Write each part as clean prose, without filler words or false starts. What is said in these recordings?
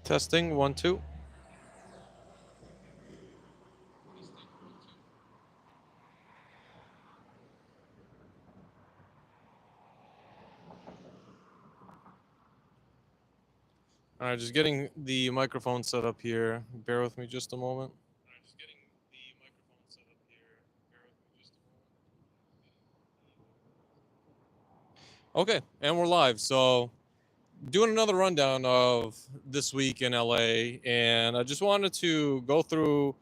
Testing, 1, 2. All right, just getting the microphone set up here. Bear with me just a moment. Okay, and we're live. So, doing another rundown of this week in LA, and I just wanted to go through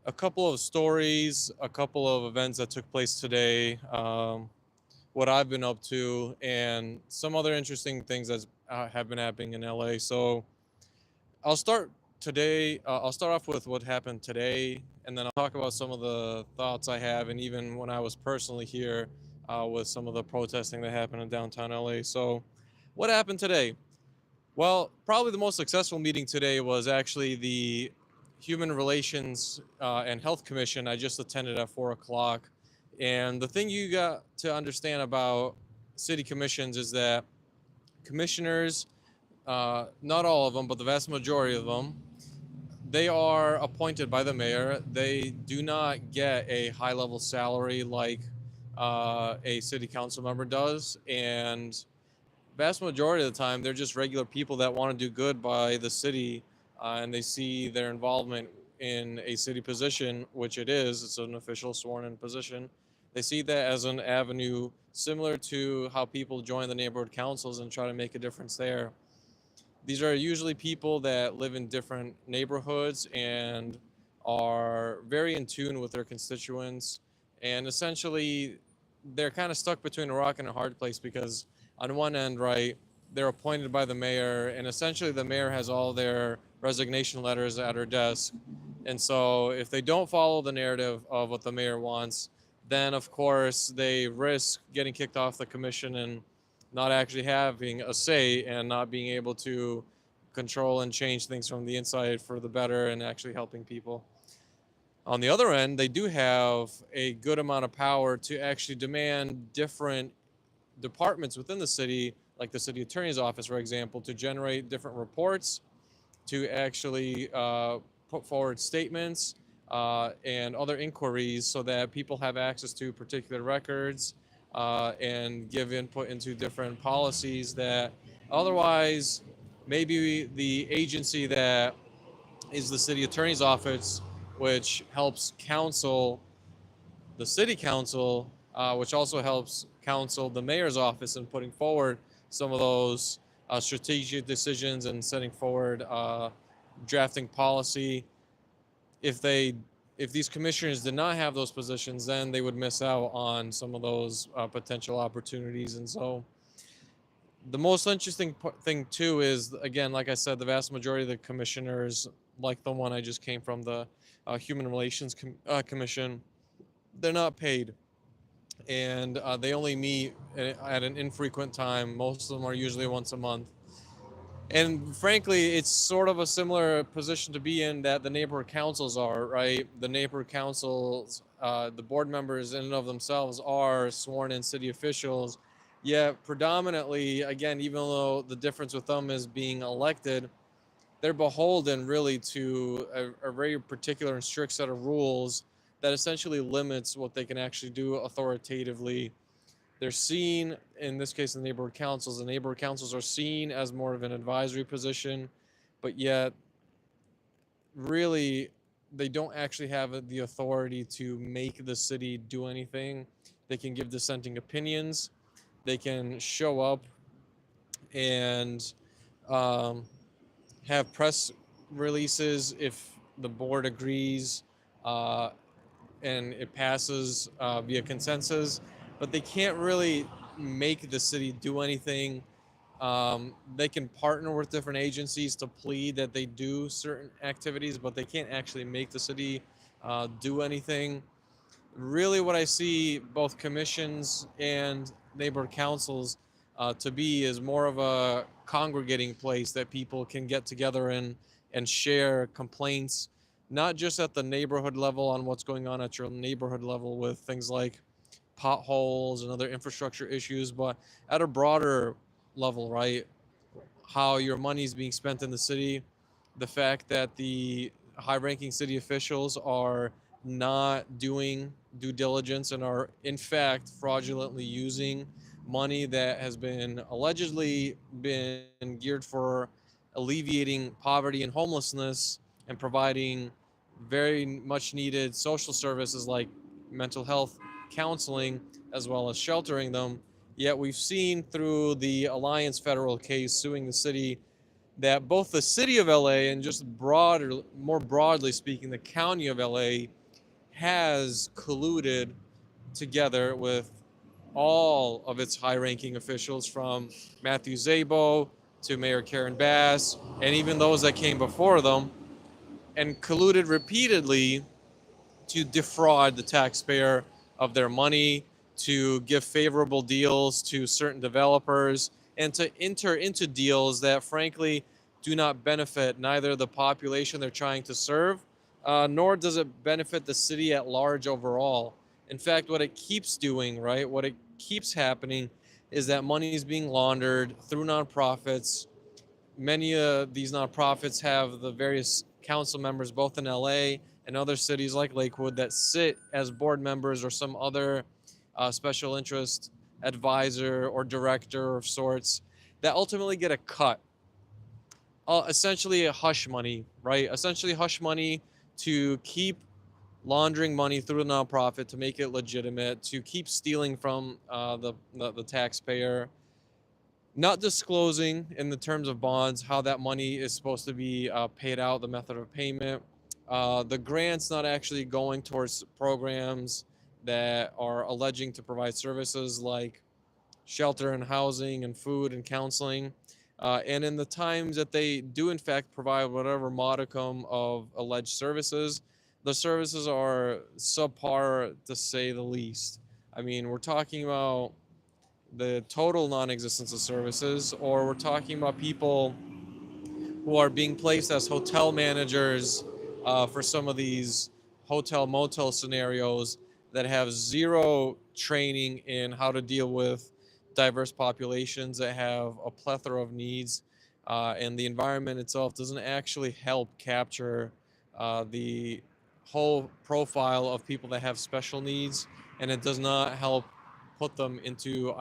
a couple of stories, a couple of events that took place today, what I've been up to, and some other interesting things that have been happening in LA. So, I'll start today. I'll start off with what happened today, and then I'll talk about some of the thoughts I have, and even when I was personally here with some of the protesting that happened in downtown LA. So, what happened today? Well, probably the most successful meeting today was actually the Human Relations and Health Commission. I just attended at 4 o'clock. And the thing you got to understand about city commissions is that commissioners, not all of them, but the vast majority of them, they are appointed by the mayor. They do not get a high level salary like a city council member does. And vast majority of the time, they're just regular people that want to do good by the city, and they see their involvement in a city position, which it is. It's an official sworn-in position. They see that as an avenue similar to how people join the neighborhood councils and try to make a difference there. These are usually people that live in different neighborhoods and are very in tune with their constituents. And essentially, they're kind of stuck between a rock and a hard place because, on one end, right, they're appointed by the mayor, and essentially the mayor has all their resignation letters at her desk. And so, if they don't follow the narrative of what the mayor wants, then of course they risk getting kicked off the commission and not actually having a say and not being able to control and change things from the inside for the better and actually helping people. On the other end, they do have a good amount of power to actually demand different departments within the city, like the city attorney's office, for example, to generate different reports, to actually put forward statements and other inquiries so that people have access to particular records and give input into different policies that otherwise maybe the agency that is the city attorney's office, which helps counsel the city council, which also helps counsel the mayor's office in putting forward some of those strategic decisions and setting forward drafting policy. If they if these commissioners did not have those positions, then they would miss out on some of those potential opportunities. And so the most interesting thing too is, again, like I said, the vast majority of the commissioners, like the one I just came from, the Human Relations Commission, they're not paid, and they only meet at an infrequent time. Most of them are usually once a month. And frankly, it's sort of a similar position to be in that the neighborhood councils are, right? The neighborhood councils, the board members in and of themselves are sworn in city officials. Yet predominantly, again, even though the difference with them is being elected, they're beholden really to a very particular and strict set of rules that essentially limits what they can actually do authoritatively. They're seen, in this case, the neighborhood councils are seen as more of an advisory position, but yet really they don't actually have the authority to make the city do anything. They can give dissenting opinions. They can show up and um, have press releases if the board agrees uh, and it passes via consensus, but they can't really make the city do anything. They can partner with different agencies to plead that they do certain activities, but they can't actually make the city do anything. Really, what I see both commissions and neighborhood councils to be is more of a congregating place that people can get together and share complaints, not just at the neighborhood level on what's going on at your neighborhood level with things like potholes and other infrastructure issues, but at a broader level, right? how your money is being spent in the city, the fact that the high-ranking city officials are not doing due diligence and are in fact fraudulently using money that has been allegedly been geared for alleviating poverty and homelessness and providing very much needed social services like mental health counseling as well as sheltering them. Yet we've seen through the Alliance federal case suing the city that both the city of LA and just broader, more broadly speaking, the county of LA has colluded together with all of its high-ranking officials, from Matthew Zabo to Mayor Karen Bass, and even those that came before them, and colluded repeatedly to defraud the taxpayer of their money, to give favorable deals to certain developers, and to enter into deals that frankly do not benefit neither the population they're trying to serve, nor does it benefit the city at large overall. In fact, what it keeps doing, right, what it keeps happening is that money is being laundered through nonprofits. Many of these nonprofits have the various council members, both in LA and other cities like Lakewood, that sit as board members or some other special interest advisor or director of sorts that ultimately get a cut. Essentially, a hush money, right? Essentially, hush money to keep laundering money through a nonprofit to make it legitimate, to keep stealing from the taxpayer, not disclosing in the terms of bonds how that money is supposed to be paid out, the method of payment, the grants not actually going towards programs that are alleging to provide services like shelter and housing and food and counseling. And in the times that they do, in fact, provide whatever modicum of alleged services, the services are subpar to say the least. I mean, we're talking about the total non-existence of services, or we're talking about people who are being placed as hotel managers for some of these hotel motel scenarios that have zero training in how to deal with diverse populations that have a plethora of needs, and the environment itself doesn't actually help capture the whole profile of people that have special needs, and it does not help put them into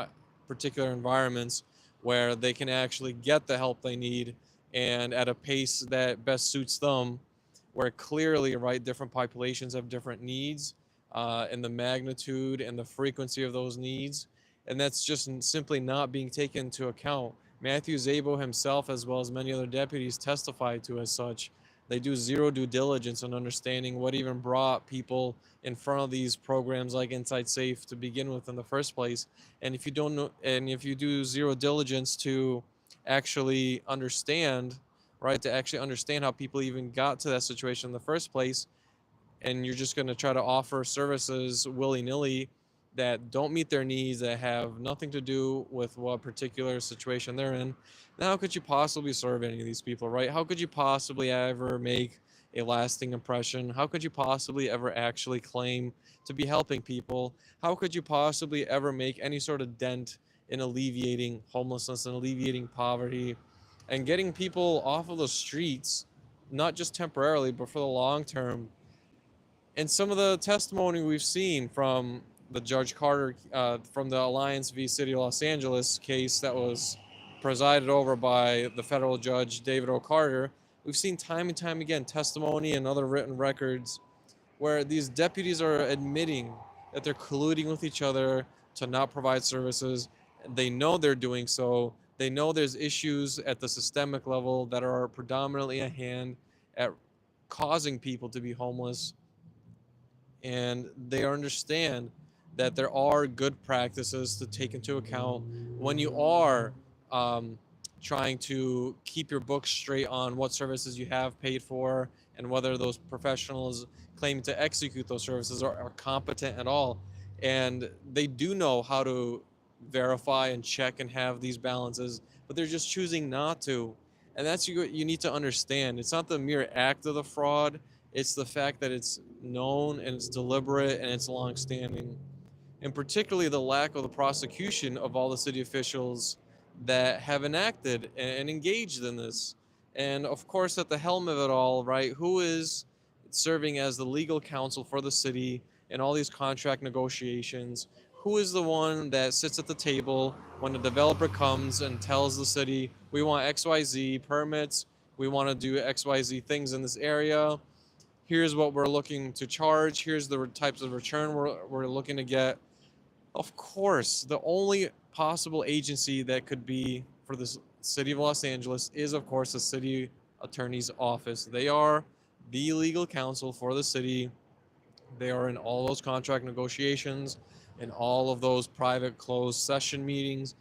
particular environments where they can actually get the help they need and at a pace that best suits them, where clearly, right, different populations have different needs, and the magnitude and the frequency of those needs, and that's just simply not being taken into account. Matthew Zabo himself, as well as many other deputies, testified to as such. They do zero due diligence in understanding what even brought people in front of these programs like Inside Safe to begin with in the first place. And if you don't know, and if you do zero diligence to actually understand, right, to actually understand how people even got to that situation in the first place, and you're just going to try to offer services willy-nilly that don't meet their needs, that have nothing to do with what particular situation they're in, then how could you possibly serve any of these people, right? How could you possibly ever make a lasting impression? How could you possibly ever actually claim to be helping people? How could you possibly ever make any sort of dent in alleviating homelessness and alleviating poverty and getting people off of the streets, not just temporarily, but for the long term? And some of the testimony we've seen from the Judge Carter, from the Alliance v. City of Los Angeles case that was presided over by the federal judge David O. Carter, we've seen time and time again testimony and other written records where these deputies are admitting that they're colluding with each other to not provide services. They know they're doing so. They know there's issues at the systemic level that are predominantly at hand at causing people to be homeless, and they understand that there are good practices to take into account when you are um, trying to keep your books straight on what services you have paid for and whether those professionals claiming to execute those services are competent at all. And they do know how to verify and check and have these balances, but they're just choosing not to. And that's you need to understand. It's not the mere act of the fraud, it's the fact that it's known and it's deliberate and it's long-standing, and particularly the lack of the prosecution of all the city officials that have enacted and engaged in this. And of course, at the helm of it all, right, who is serving as the legal counsel for the city in all these contract negotiations? Who is the one that sits at the table when a developer comes and tells the city, we want XYZ permits, we want to do XYZ things in this area, here's what we're looking to charge, here's the types of return we're looking to get. Of course, the only possible agency that could be for the city of Los Angeles is, of course, the city attorney's office. They are the legal counsel for the city. They are in all those contract negotiations, in all of those private closed session meetings.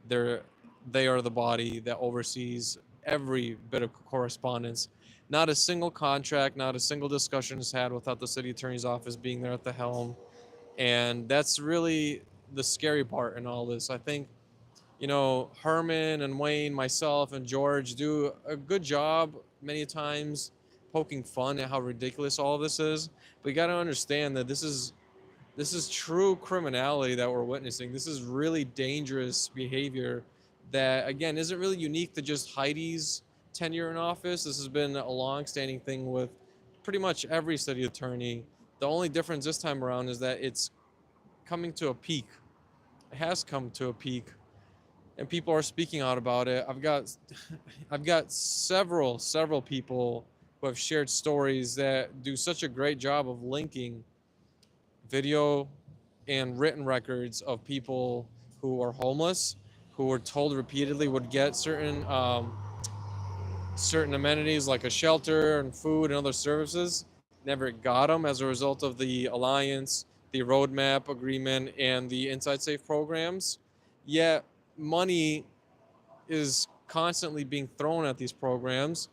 They're they are the body that oversees every bit of correspondence. Not a single contract, not a single discussion is had without the city attorney's office being there at the helm. And that's really the scary part in all this. I think, Herman and Wayne, myself and George do a good job many times poking fun at how ridiculous all of this is. But you got to understand that this is true criminality that we're witnessing. This is really dangerous behavior that, again, isn't really unique to just Heidi's tenure in office. This has been a long-standing thing with pretty much every city attorney. The only difference this time around is that it's coming to a peak. It has come to a peak, and people are speaking out about it. I've got several people who have shared stories that do such a great job of linking video and written records of people who are homeless, who were told repeatedly would get certain amenities like a shelter and food and other services, never got them as a result of the alliance, the roadmap agreement, and the Inside Safe programs. Yet money is constantly being thrown at these programs.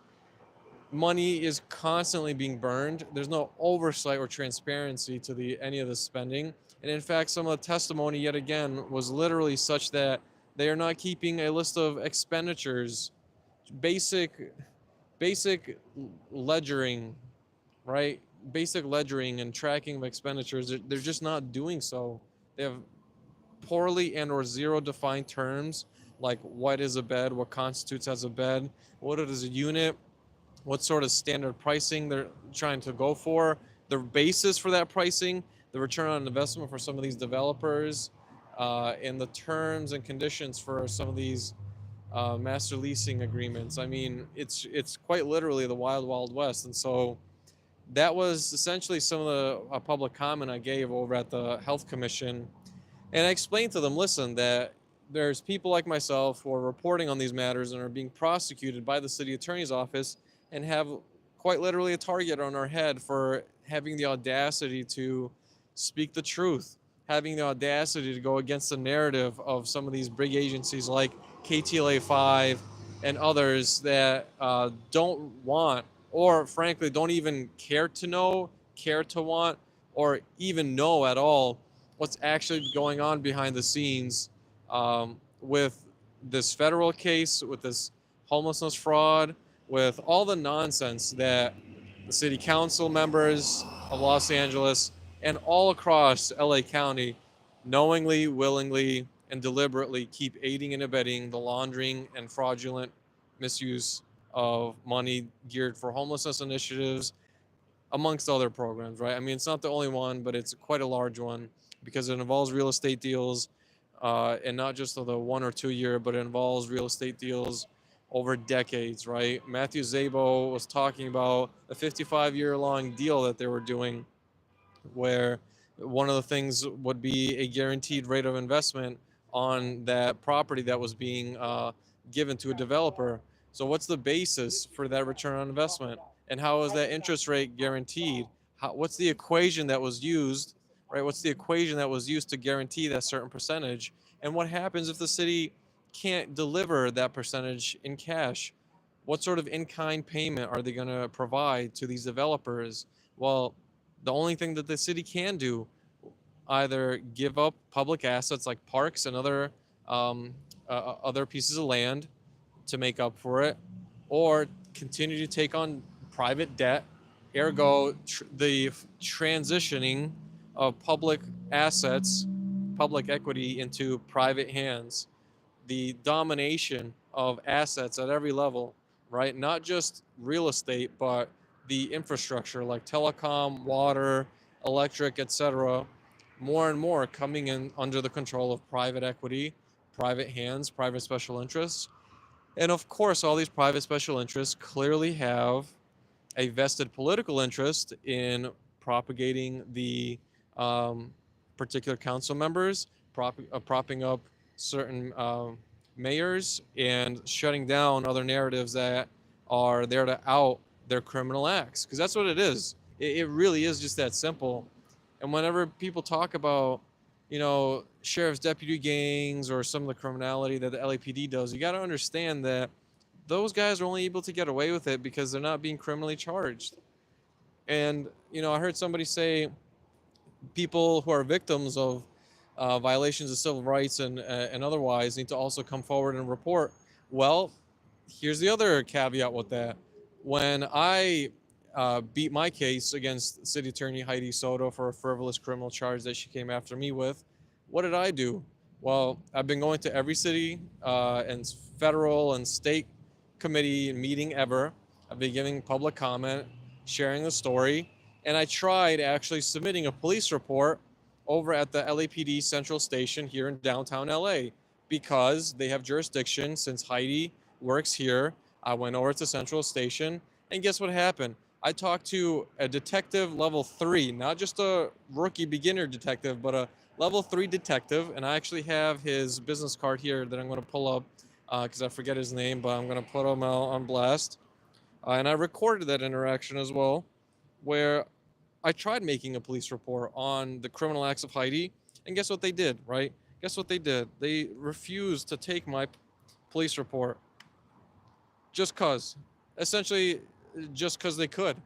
Money is constantly being burned. There's no oversight or transparency to the any of the spending. And in fact, some of the testimony yet again was literally such that they are not keeping a list of expenditures, basic basic ledgering, right? Basic ledgering and tracking of expenditures. They're just not doing so. They have poorly and or zero defined terms like what is a bed, what constitutes as a bed, what is a unit, what sort of standard pricing they're trying to go for, the basis for that pricing, the return on investment for some of these developers, and the terms and conditions for some of these master leasing agreements. I mean, it's quite literally the wild, wild west. And so that was essentially some of the public comment I gave over at the Health Commission. And I explained to them, listen, that there's people like myself who are reporting on these matters and are being prosecuted by the city attorney's office and have quite literally a target on our head for having the audacity to speak the truth, having the audacity to go against the narrative of some of these big agencies like KTLA 5 and others that don't want, or frankly don't even care to know, care to want, or even know at all what's actually going on behind the scenes with this federal case, with this homelessness fraud, with all the nonsense that the city council members of Los Angeles and all across LA County knowingly, willingly, and deliberately keep aiding and abetting the laundering and fraudulent misuse of money geared for homelessness initiatives, amongst other programs, right? I mean, it's not the only one, but it's quite a large one because it involves real estate deals, and not just of the 1 or 2 year, but it involves real estate deals over decades, right? Matthew Zabo was talking about a 55-year-long deal that they were doing where one of the things would be a guaranteed rate of investment on that property that was being given to a developer. So what's the basis for that return on investment? And how is that interest rate guaranteed? What's the equation that was used, right? What's the equation that was used to guarantee that certain percentage? And what happens if the city can't deliver that percentage in cash? What sort of in-kind payment are they going to provide to these developers? Well, the only thing that the city can do, either give up public assets like parks and other pieces of land to make up for it, or continue to take on private debt, ergo the transitioning of public assets, public equity into private hands. the domination of assets at every level, right? Not just real estate, but the infrastructure like telecom, water, electric, etc. More and more coming in under the control of private equity, private hands, private special interests. And of course, all these private special interests clearly have a vested political interest in propagating the um, particular council members, propping up certain mayors, and shutting down other narratives that are there to out their criminal acts. Because that's what it is. It really is just that simple. And whenever people talk about, sheriff's deputy gangs or some of the criminality that the LAPD does, you got to understand that those guys are only able to get away with it because they're not being criminally charged. And, I heard somebody say people who are victims of violations of civil rights and otherwise need to also come forward and report. Well, here's the other caveat with that. When I beat my case against City Attorney Heidi Soto for a frivolous criminal charge that she came after me with, what did I do? Well, I've been going to every city and federal and state committee meeting ever. I've been giving public comment, sharing the story, and I tried actually submitting a police report over at the LAPD Central Station here in downtown LA because they have jurisdiction since Heidi works here. I went over to Central Station, and guess what happened? I talked to a detective level 3, not just a rookie beginner detective, but a level 3 detective, and I actually have his business card here that I'm going to pull up because I forget his name, but I'm going to put him out on blast. And I recorded that interaction as well, where I tried making a police report on the criminal acts of Heidi, and guess what they did, right? Guess what they did? They refused to take my police report just cause. Essentially, just because they could,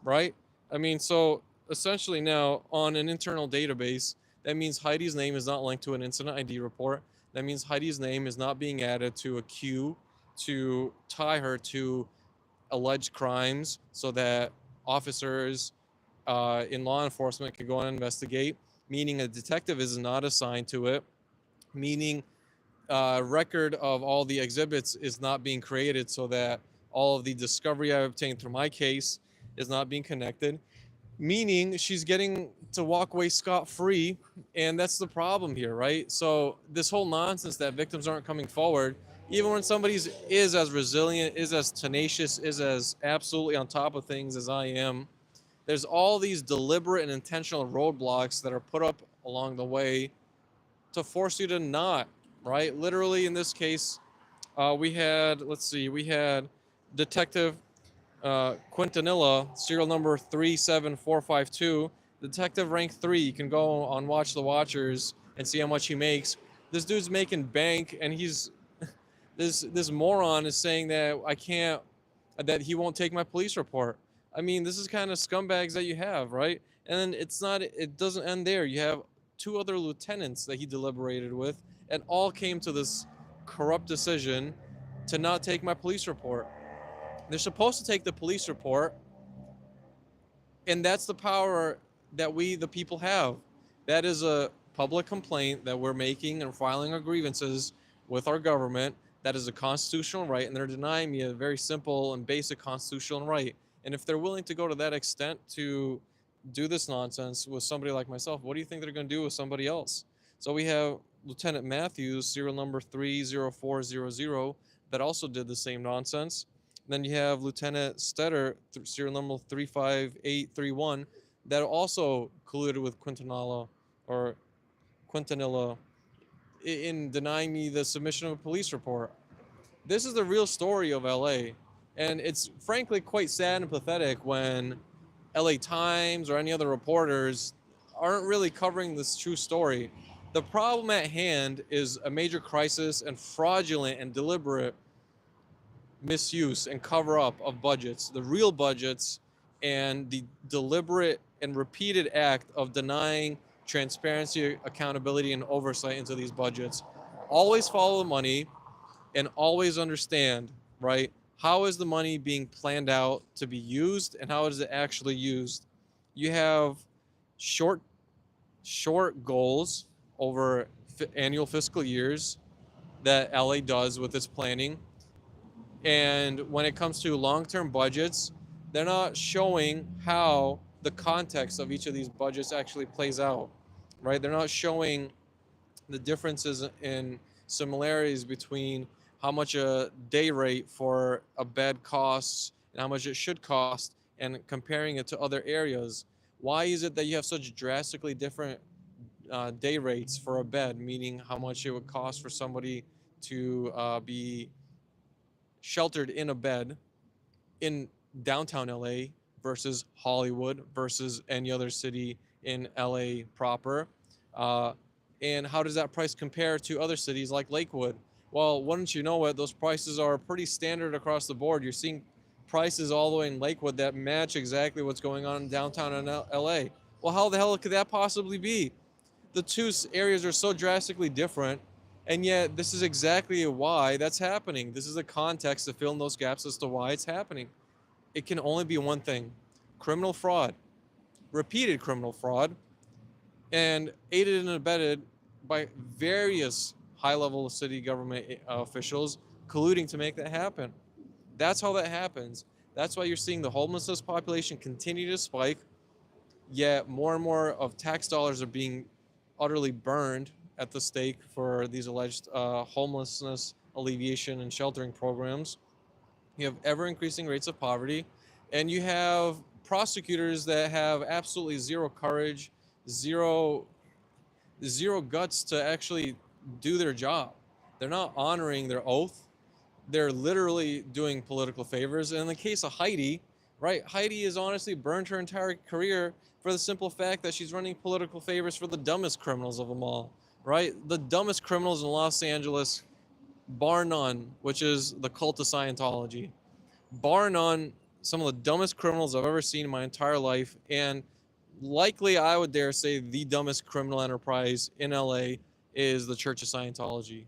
right? I mean, so essentially now on an internal database, that means Heidi's name is not linked to an incident ID report. That means Heidi's name is not being added to a queue to tie her to alleged crimes so that officers in law enforcement could go and investigate, meaning a detective is not assigned to it, meaning record of all the exhibits is not being created so that all of the discovery I obtained through my case is not being connected, meaning she's getting to walk away scot-free. And that's the problem here, right? So this whole nonsense that victims aren't coming forward, even when somebody is as resilient, is as tenacious, is as absolutely on top of things as I am, there's all these deliberate and intentional roadblocks that are put up along the way to force you to not, right? Literally in this case, we had, we had Detective Quintanilla, serial number 37452. Detective rank 3. You can go on Watch the Watchers and see how much he makes. This dude's making bank, and he's this moron is saying that he won't take my police report. I mean, this is kind of scumbags that you have, right? And it doesn't end there. You have two other lieutenants that he deliberated with, and all came to this corrupt decision to not take my police report. They're supposed to take the police report, and that's the power that we, the people, have. That is a public complaint that we're making and filing our grievances with our government. That is a constitutional right, and they're denying me a very simple and basic constitutional right. And if they're willing to go to that extent to do this nonsense with somebody like myself, what do you think they're going to do with somebody else? So we have Lieutenant Matthews, serial number 30400, that also did the same nonsense. Then you have Lieutenant Stetter, serial number 35831, that also colluded with Quintanilla in denying me the submission of a police report. This is the real story of LA. And it's frankly quite sad and pathetic when LA Times or any other reporters aren't really covering this true story. The problem at hand is a major crisis and fraudulent and deliberate misuse and cover up of budgets, the real budgets, and the deliberate and repeated act of denying transparency, accountability, and oversight into these budgets. Always follow the money and always understand, right? How is the money being planned out to be used and how is it actually used? You have short goals over annual fiscal years, that LA does with its planning. And when it comes to long-term budgets, they're not showing how the context of each of these budgets actually plays out, right? They're not showing the differences in similarities between how much a day rate for a bed costs and how much it should cost, and comparing it to other areas. Why is it that you have such drastically different day rates for a bed, meaning how much it would cost for somebody to be sheltered in a bed in downtown LA versus Hollywood versus any other city in LA proper? Uh, and how does that price compare to other cities like Lakewood? Well, wouldn't you know it, those prices are pretty standard across the board. You're seeing prices all the way in Lakewood that match exactly what's going on in downtown in LA. Well, how the hell could that possibly be? The two areas are so drastically different, and yet this is exactly why that's happening. This is the context to fill in those gaps as to why it's happening. It can only be one thing: criminal fraud, repeated criminal fraud, and aided and abetted by various high level city government officials colluding to make that happen. That's how that happens. That's why you're seeing the homelessness population continue to spike, yet more and more of tax dollars are being utterly burned at the stake for these alleged homelessness alleviation and sheltering programs. You have ever increasing rates of poverty, and you have prosecutors that have absolutely zero courage, zero zero guts to actually do their job. They're not honoring their oath. They're literally doing political favors. And in the case of Heidi, right, Heidi has honestly burned her entire career for the simple fact that she's running political favors for the dumbest criminals of them all, right? The dumbest criminals in Los Angeles, bar none, which is the cult of Scientology. Bar none, some of the dumbest criminals I've ever seen in my entire life. And likely, I would dare say, the dumbest criminal enterprise in LA is the Church of Scientology,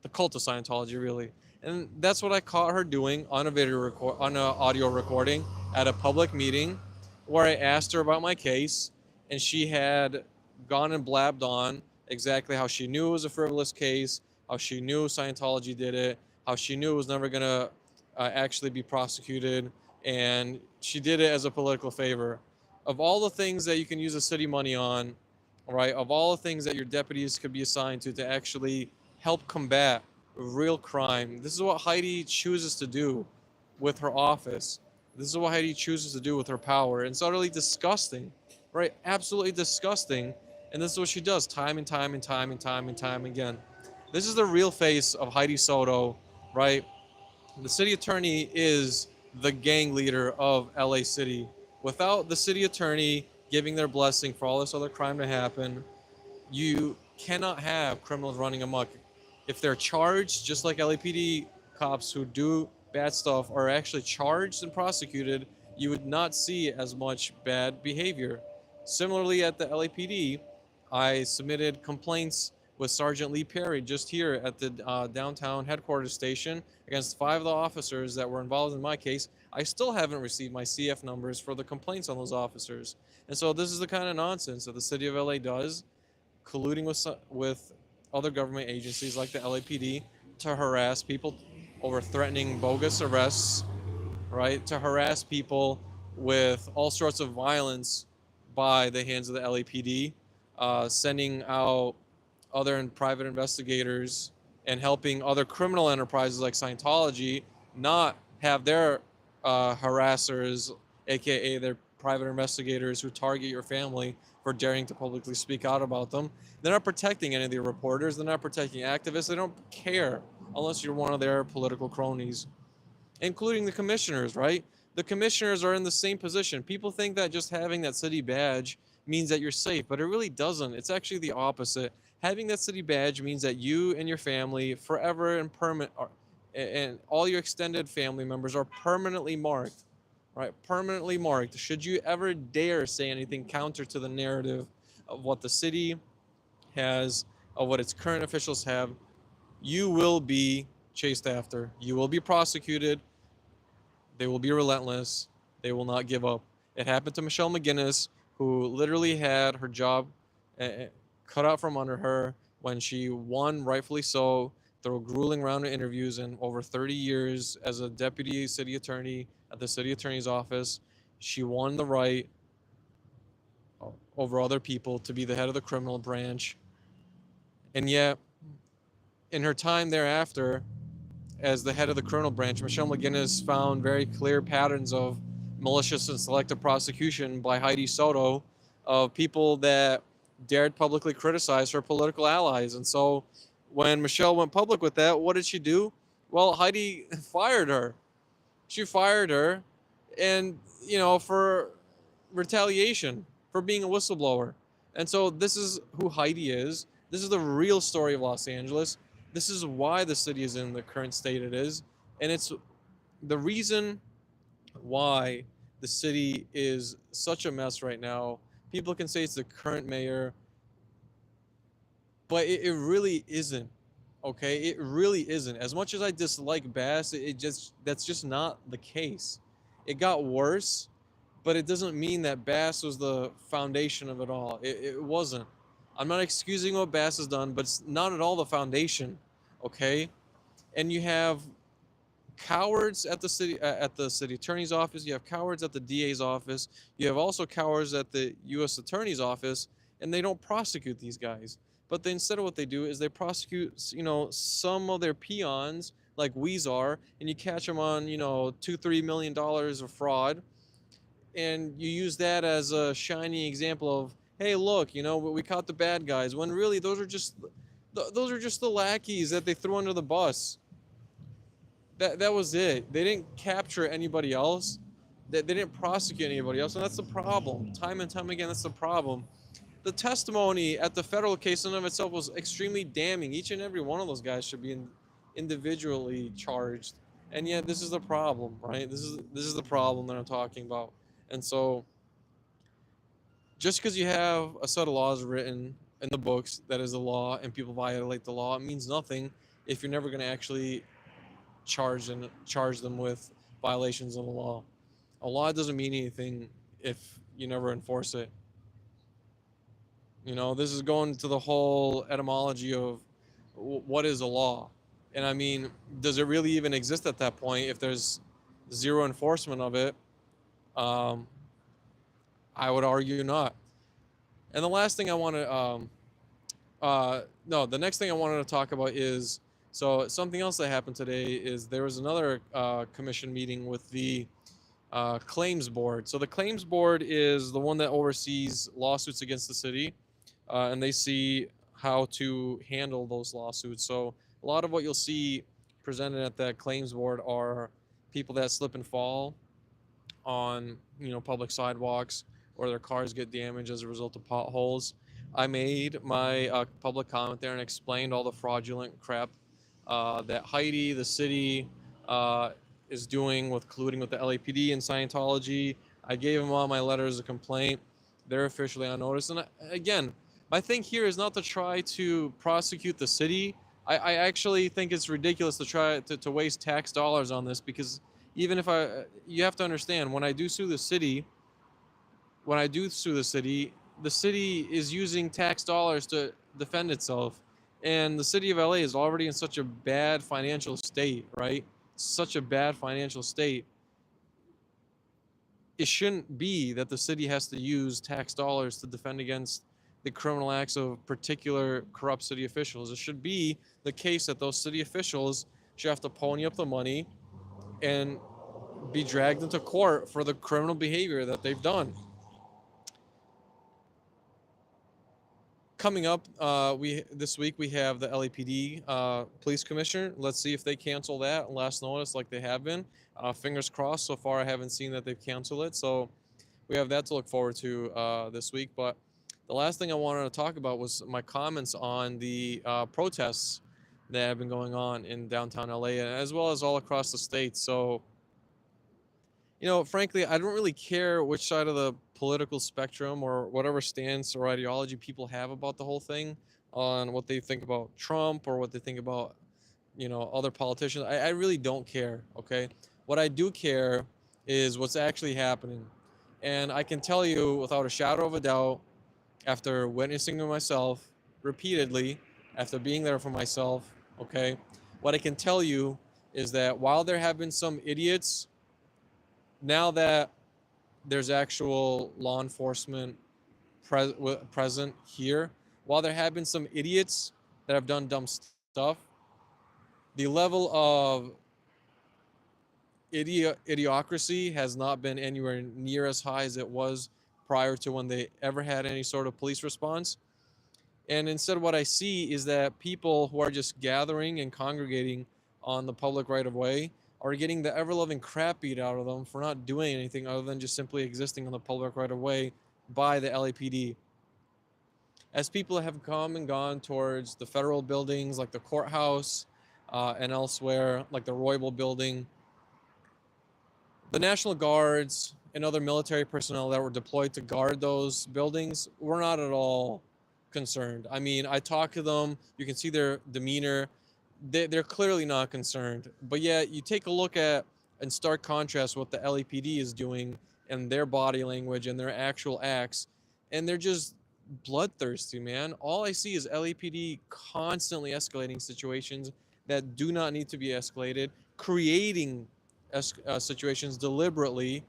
the cult of Scientology, really. And that's what I caught her doing on a on an audio recording at a public meeting, where I asked her about my case, and she had gone and blabbed on exactly how she knew it was a frivolous case, how she knew Scientology did it, how she knew it was never gonna actually be prosecuted, and she did it as a political favor. Of all the things that you can use the city money on, right? Of all the things that your deputies could be assigned to actually help combat real crime, this is what Heidi chooses to do with her office. This is what Heidi chooses to do with her power. And it's utterly disgusting, right? Absolutely disgusting. And this is what she does time and time and time and time and time again. This is the real face of Heidi Soto, right? The city attorney is the gang leader of LA City. Without the city attorney giving their blessing for all this other crime to happen, you cannot have criminals running amok. If they're charged, just like LAPD cops who do bad stuff are actually charged and prosecuted, you would not see as much bad behavior. Similarly, at the LAPD, I submitted complaints with Sergeant Lee Perry just here at the downtown headquarters station against 5 of the officers that were involved in my case. I still haven't received my CF numbers for the complaints on those officers. And so this is the kind of nonsense that the city of LA does, colluding with other government agencies like the LAPD to harass people over threatening bogus arrests, right? To harass people with all sorts of violence by the hands of the LAPD, sending out other and private investigators and helping other criminal enterprises like Scientology not have their harassers, aka their private investigators who target your family for daring to publicly speak out about them. They're not protecting any of the reporters. They're not protecting activists. They don't care unless you're one of their political cronies, including the commissioners, right? The commissioners are in the same position. People think that just having that city badge means that you're safe, but it really doesn't. It's actually the opposite. Having that city badge means that you and your family forever and permanent, and all your extended family members are permanently marked, right? Permanently marked. Should you ever dare say anything counter to the narrative of what the city has, of what its current officials have, you will be chased after. You will be prosecuted. They will be relentless. They will not give up. It happened to Michelle McGinnis, who literally had her job cut out from under her when she won, rightfully so, after a grueling round of interviews and over 30 years as a deputy city attorney at the city attorney's office, she won the right over other people to be the head of the criminal branch. And yet, in her time thereafter, as the head of the criminal branch, Michelle McGuinness found very clear patterns of malicious and selective prosecution by Heidi Soto of people that dared publicly criticize her political allies. And so when Michelle went public with that, what did she do? Well, Heidi fired her. She fired her, and, for retaliation, for being a whistleblower. And so this is who Heidi is. This is the real story of Los Angeles. This is why the city is in the current state it is. And it's the reason why the city is such a mess right now. People can say it's the current mayor, but it really isn't. Okay, it really isn't. As much as I dislike Bass, that's just not the case. It got worse, but it doesn't mean that Bass was the foundation of it all. It wasn't. I'm not excusing what Bass has done, but it's not at all the foundation. Okay, and you have cowards at the city attorney's office. You have cowards at the DA's office. You have also cowards at the U.S. attorney's office, and they don't prosecute these guys. But instead of what they do is they prosecute, some of their peons like Weezar, and you catch them on, $2-3 million of fraud, and you use that as a shining example of, hey, look, we caught the bad guys. When really those are just the lackeys that they threw under the bus. That was it. They didn't capture anybody else. They didn't prosecute anybody else, and that's the problem. Time and time again, that's the problem. The testimony at the federal case in and of itself was extremely damning. Each and every one of those guys should be individually charged, and yet this is the problem, right? This is the problem that I'm talking about. And so, just because you have a set of laws written in the books that is the law, and people violate the law, it means nothing if you're never going to actually charge them with violations of the law. A law doesn't mean anything if you never enforce it. This is going to the whole etymology of what is a law. And I mean, does it really even exist at that point if there's zero enforcement of it? I would argue not. And the last thing I want to, the next thing I wanted to talk about is, so something else that happened today is there was another commission meeting with the claims board. So the claims board is the one that oversees lawsuits against the city. And they see how to handle those lawsuits. So a lot of what you'll see presented at that claims board are people that slip and fall on, public sidewalks, or their cars get damaged as a result of potholes. I made my public comment there and explained all the fraudulent crap that Heidi, the city, is doing with colluding with the LAPD and Scientology. I gave them all my letters of complaint. They're officially on notice. And again, my thing here is not to try to prosecute the city. I actually think it's ridiculous to try to waste tax dollars on this, because even if you have to understand, when I do sue the city, the city is using tax dollars to defend itself. And the city of LA is already in such a bad financial state, right? Such a bad financial state. It shouldn't be that the city has to use tax dollars to defend against the criminal acts of particular corrupt city officials. It should be the case that those city officials should have to pony up the money and be dragged into court for the criminal behavior that they've done. Coming up, this week we have the LAPD police commissioner. Let's see if they cancel that last notice like they have been. Fingers crossed. So far, I haven't seen that they've canceled it. So we have that to look forward to this week. But the last thing I wanted to talk about was my comments on the protests that have been going on in downtown LA, as well as all across the state. So, frankly, I don't really care which side of the political spectrum or whatever stance or ideology people have about the whole thing, on what they think about Trump or what they think about, other politicians. I really don't care, okay? What I do care is what's actually happening. And I can tell you without a shadow of a doubt, after witnessing it myself repeatedly, after being there for myself, Okay. What I can tell you is that while there have been some idiots, now that there's actual law enforcement present here, while there have been some idiots that have done dumb stuff, the level of idiocracy has not been anywhere near as high as it was prior to when they ever had any sort of police response. And instead, what I see is that people who are just gathering and congregating on the public right of way are getting the ever loving crap beat out of them for not doing anything other than just simply existing on the public right of way by the LAPD. As people have come and gone towards the federal buildings like the courthouse and elsewhere, like the Roybal building, the National Guards and other military personnel that were deployed to guard those buildings were not at all concerned. I mean, I talked to them, you can see their demeanor. They're clearly not concerned. But yet, you take a look at, in stark contrast, what the LAPD is doing and their body language and their actual acts, and they're just bloodthirsty, man. All I see is LAPD constantly escalating situations that do not need to be escalated, creating situations deliberately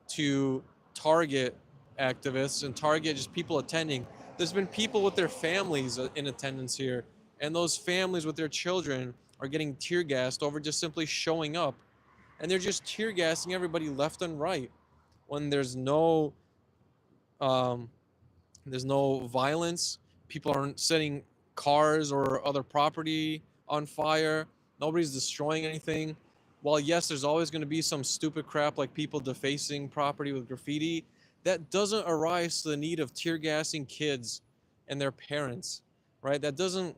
to target activists and target just people attending. There's been people with their families in attendance here, and those families with their children are getting tear gassed over just simply showing up. And they're just tear gassing everybody left and right when um, there's no violence. People aren't setting cars or other property on fire. Nobody's destroying anything. While yes, there's always going to be some stupid crap like people defacing property with graffiti, that doesn't arise to the need of tear gassing kids and their parents, right? That doesn't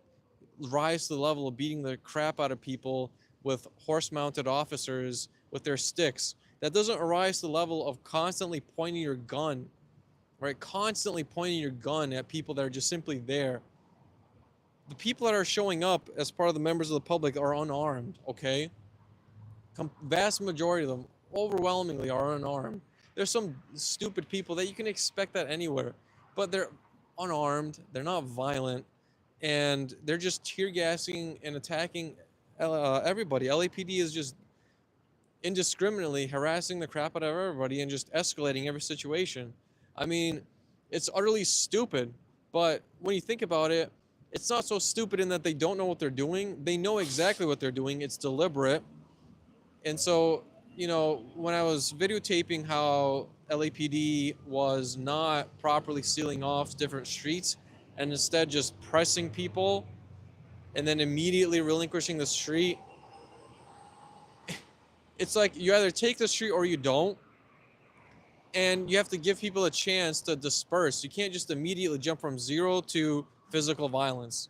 rise to the level of beating the crap out of people with horse-mounted officers with their sticks. That doesn't arise to the level of constantly pointing your gun, right? Constantly pointing your gun at people that are just simply there. The people that are showing up as part of the members of the public are unarmed, okay? Vast majority of them, overwhelmingly, are unarmed. There's some stupid people that you can expect that anywhere, but they're unarmed, they're not violent, and they're just tear gassing and attacking everybody. LAPD is just indiscriminately harassing the crap out of everybody and just escalating every situation. I mean, it's utterly stupid, but when you think about it, it's not so stupid in that they don't know what they're doing. They know exactly what they're doing. It's deliberate. And so, when I was videotaping how LAPD was not properly sealing off different streets and instead just pressing people and then immediately relinquishing the street, it's like you either take the street or you don't. And you have to give people a chance to disperse. You can't just immediately jump from zero to physical violence.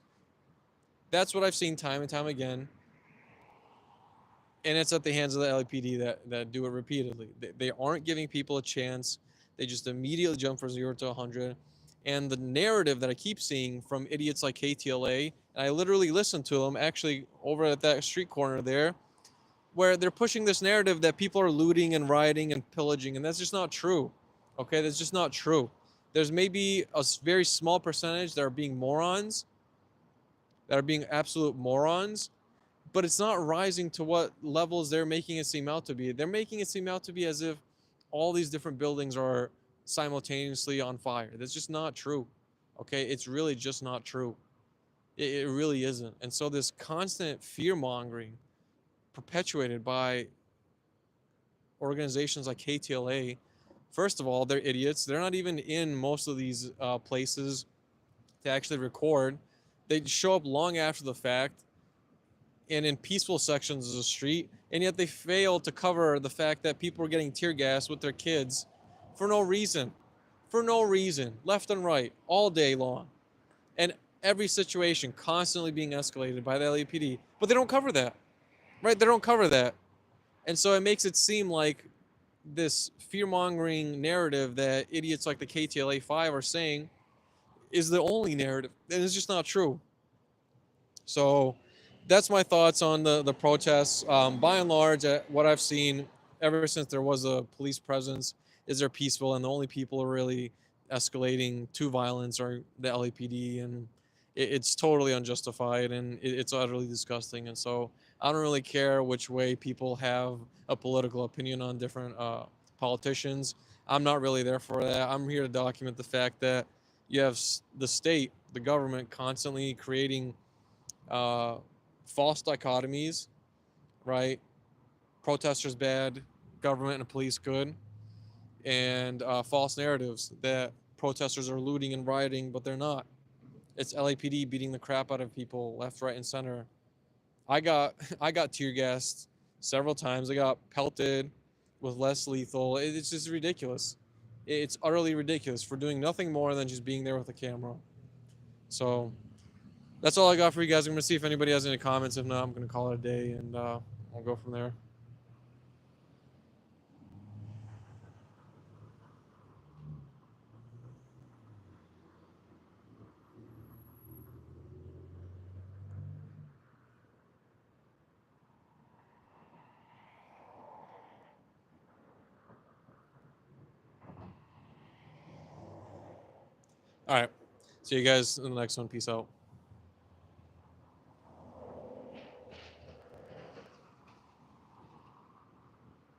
That's what I've seen time and time again. And it's at the hands of the LAPD that do it repeatedly. They aren't giving people a chance. They just immediately jump from 0 to 100. And the narrative that I keep seeing from idiots like KTLA, and I literally listened to them actually over at that street corner there, where they're pushing this narrative that people are looting and rioting and pillaging, and that's just not true. Okay, that's just not true. There's maybe a very small percentage that are being morons, that are being absolute morons, but it's not rising to what levels they're making it seem out to be. They're making it seem out to be as if all these different buildings are simultaneously on fire. That's just not true. Okay, it's really just not true. It really isn't. And so this constant fear mongering perpetuated by organizations like KTLA, first of all, they're idiots. They're not even in most of these places to actually record. They show up long after the fact and in peaceful sections of the street, and yet they fail to cover the fact that people are getting tear gas with their kids for no reason. For no reason, left and right, all day long. And every situation constantly being escalated by the LAPD. But they don't cover that, right? They don't cover that. And so it makes it seem like this fear-mongering narrative that idiots like the KTLA 5 are saying is the only narrative. And it's just not true. So that's my thoughts on the protests. By and large, what I've seen ever since there was a police presence is they're peaceful, and the only people who are really escalating to violence are the LAPD and it's totally unjustified, and it's utterly disgusting. And so I don't really care which way people have a political opinion on different politicians. I'm not really there for that. I'm here to document the fact that you have the state, the government, constantly creating uh, false dichotomies, right? Protesters bad, government and police good, and false narratives that protesters are looting and rioting, but they're not. It's LAPD beating the crap out of people left, right, and center. I got I got tear gassed several times. I got pelted with less lethal. It's just ridiculous. It's utterly ridiculous for doing nothing more than just being there with a camera. So that's all I got for you guys. I'm gonna see if anybody has any comments. If not, I'm gonna call it a day, and I'll go from there. All right. See you guys in the next one. Peace out.